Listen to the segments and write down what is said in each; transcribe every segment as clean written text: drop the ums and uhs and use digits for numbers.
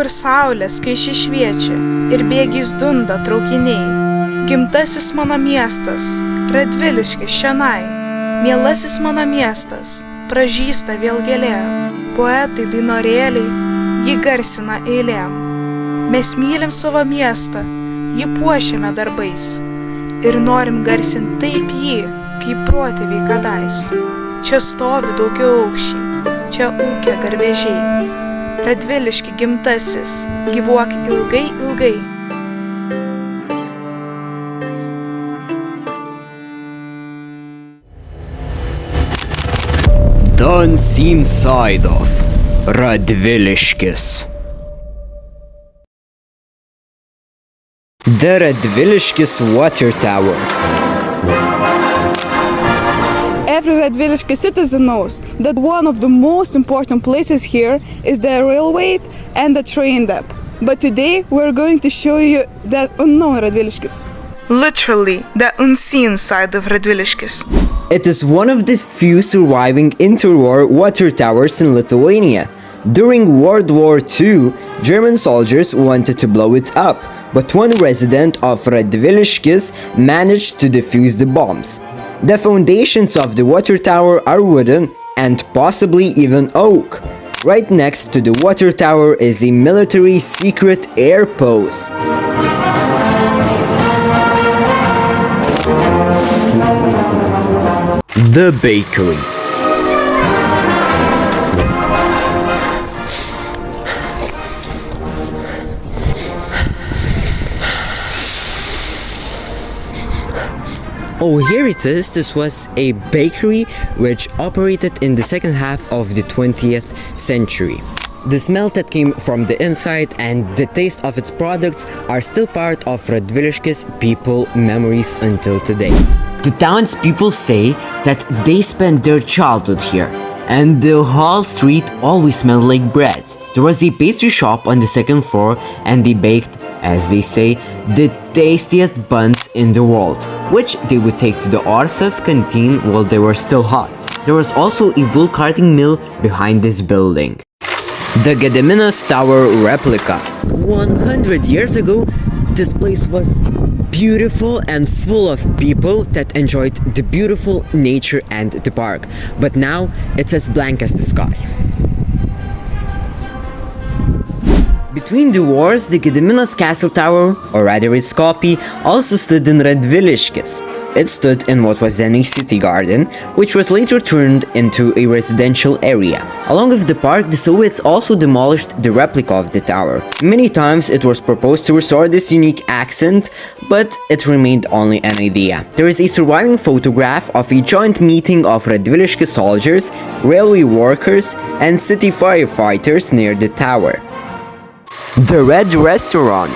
kur saulė skaičiai šviečia ir bėgiais dunda traukiniai. Gimtasis mano miestas, Radviliškis čionai, mielasis mano miestas, pražysta vėl gėlė. Poetai dainorėliai jį garsina eilėm. Mes mylim savo miestą, jį puošiame darbais ir norim garsinti taip jį, kaip protėviai kadais. Čia stovi daugiaaukščiai, čia ūkia garvežiai. Radviliški gimtasis, gyvuok ilgai, ilgai. The unseen side of Radviliškis. The Radviliškis water tower. Every Radviliškis citizen knows that one of the most important places here is the railway and the train depot. But today we're going to show you the unknown Radviliškis. Literally, the unseen side of Radviliškis. It is one of the few surviving interwar water towers in Lithuania. During World War II, German soldiers wanted to blow it up, but one resident of Radviliškis managed to defuse the bombs. The foundations of the water tower are wooden and possibly even oak. Right next to the water tower is a military secret air post. The bakery. Oh, here it is. This was a bakery which operated in the second half of the 20th century. The smell that came from the inside and the taste of its products are still part of Radviliškis people memories until today. The townspeople say that they spent their childhood here, and the whole street always smelled like bread. There was a pastry shop on the second floor, and they baked, as they say, the tastiest buns in the world, which they would take to the Orsas canteen while they were still hot. There was also a wool carding mill behind this building. The Gediminas Tower replica. 100 years ago, this place was beautiful and full of people that enjoyed the beautiful nature and the park, but now it's as blank as the sky. Between the wars, the Gediminas Castle Tower, or rather its copy, also stood in Radviliškis. It stood in what was then a city garden, which was later turned into a residential area. Along with the park, the Soviets also demolished the replica of the tower. Many times it was proposed to restore this unique accent, but it remained only an idea. There is a surviving photograph of a joint meeting of Radviliškis soldiers, railway workers, and city firefighters near the tower. The Red Restaurant.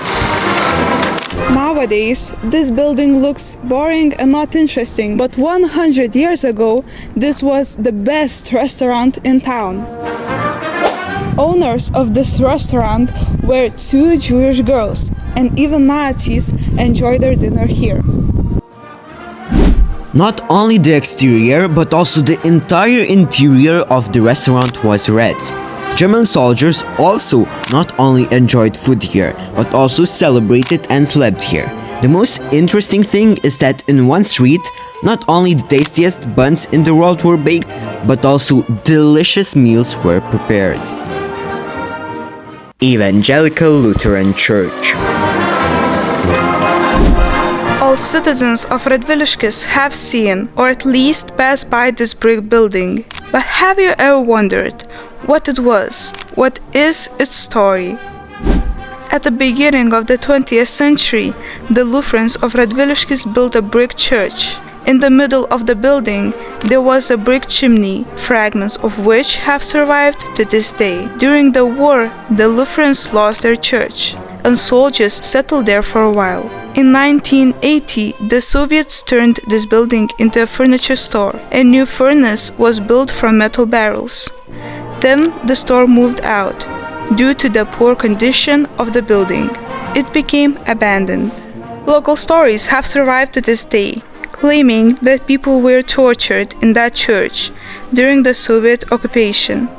Nowadays, this building looks boring and not interesting, but 100 years ago, this was the best restaurant in town. Owners of this restaurant were two Jewish girls, and even Nazis enjoyed their dinner here. Not only the exterior, but also the entire interior of the restaurant was red. German soldiers also not only enjoyed food here, but also celebrated and slept here. The most interesting thing is that in one street, not only the tastiest buns in the world were baked, but also delicious meals were prepared. Evangelical Lutheran Church. All citizens of Radviliškis have seen, or at least passed by this brick building. But have you ever wondered what it was? What is its story? At the beginning of the 20th century, the Lutherans of Radviliškis built a brick church. In the middle of the building, there was a brick chimney, fragments of which have survived to this day. During the war, the Lutherans lost their church, and soldiers settled there for a while. In 1980, the Soviets turned this building into a furniture store. A new furnace was built from metal barrels. Then the store moved out. Due to the poor condition of the building, it became abandoned. Local stories have survived to this day, claiming that people were tortured in that church during the Soviet occupation.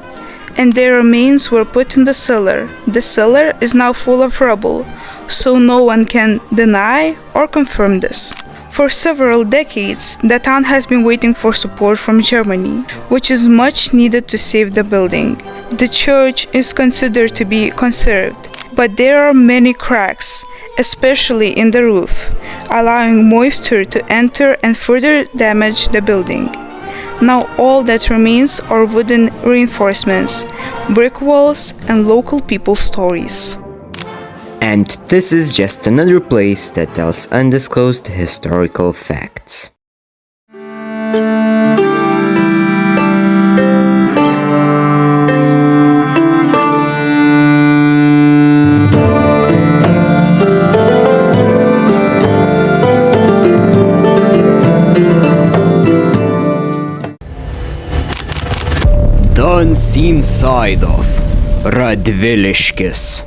and their remains were put in the cellar. The cellar is now full of rubble, so no one can deny or confirm this. For several decades, the town has been waiting for support from Germany, which is much needed to save the building. The church is considered to be conserved, but there are many cracks, especially in the roof, allowing moisture to enter and further damage the building. Now all that remains are wooden reinforcements, brick walls, and local people's stories. And this is just another place that tells undisclosed historical facts. The unseen side of Radviliškis.